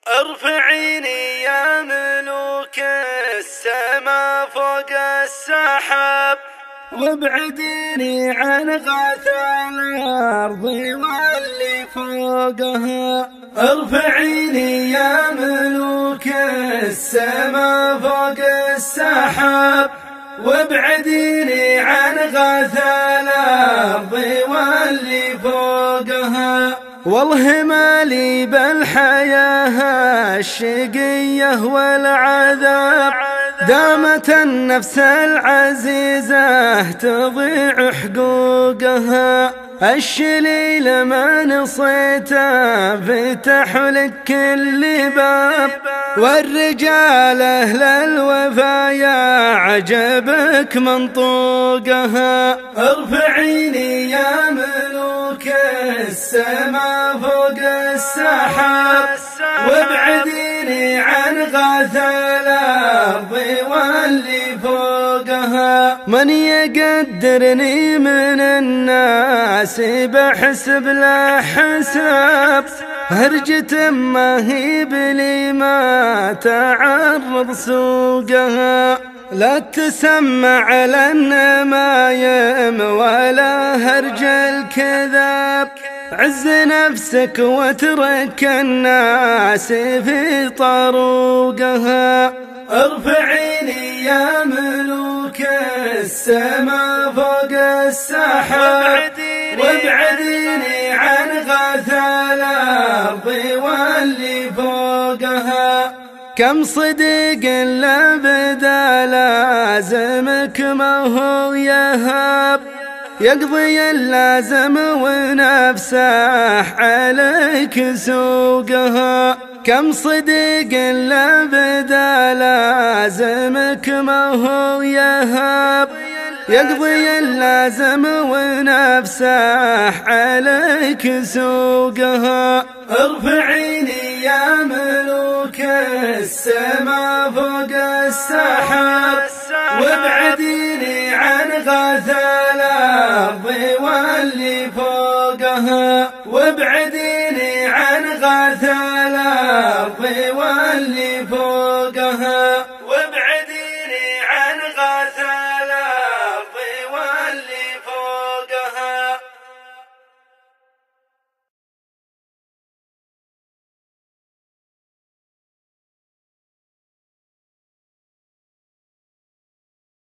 ارفعيني يا ملوك السما فوق السحاب، وابعديني عن غث الأرض واللي فوقها. ارفعيني يا ملوك السما فوق السحاب، وابعديني عن غث الأرض واللي فوقها. والله مالي بالحياة الشقية والعذاب، دامت النفس العزيزة تضيع حقوقها. الشليل ما نصيته فتح لك كل باب، والرجال أهل الوفايا عجبك منطوقها. ارفعيني يا ملوك السما فوق السحاب، وابعديني عن غث الأرض واللي فوقها. من يقدرني من الناس بحسب له حساب، هرجة ما هي بلي ما تعرض سوقها. لا تسمع للنمايم ولا هرج الكذاب، عز نفسك واترك الناس في طروقها. ارفعيني يا ملوك السما فوق السحاب، وابعديني عن غث الأرض واللي فوقها. كم صديق لبدا لازمك ما هو يهاب، يقضي اللازم ونفسه عليك سوقها. كم صديق لبدا لازمك ما هو يهاب، يقضي اللازم ونفسه عليك سوقها. ارفعيني يا ملوك السما فوق السحاب، وابعديني عن غث الأرض واللي فوقها. وابعديني عن غث الأرض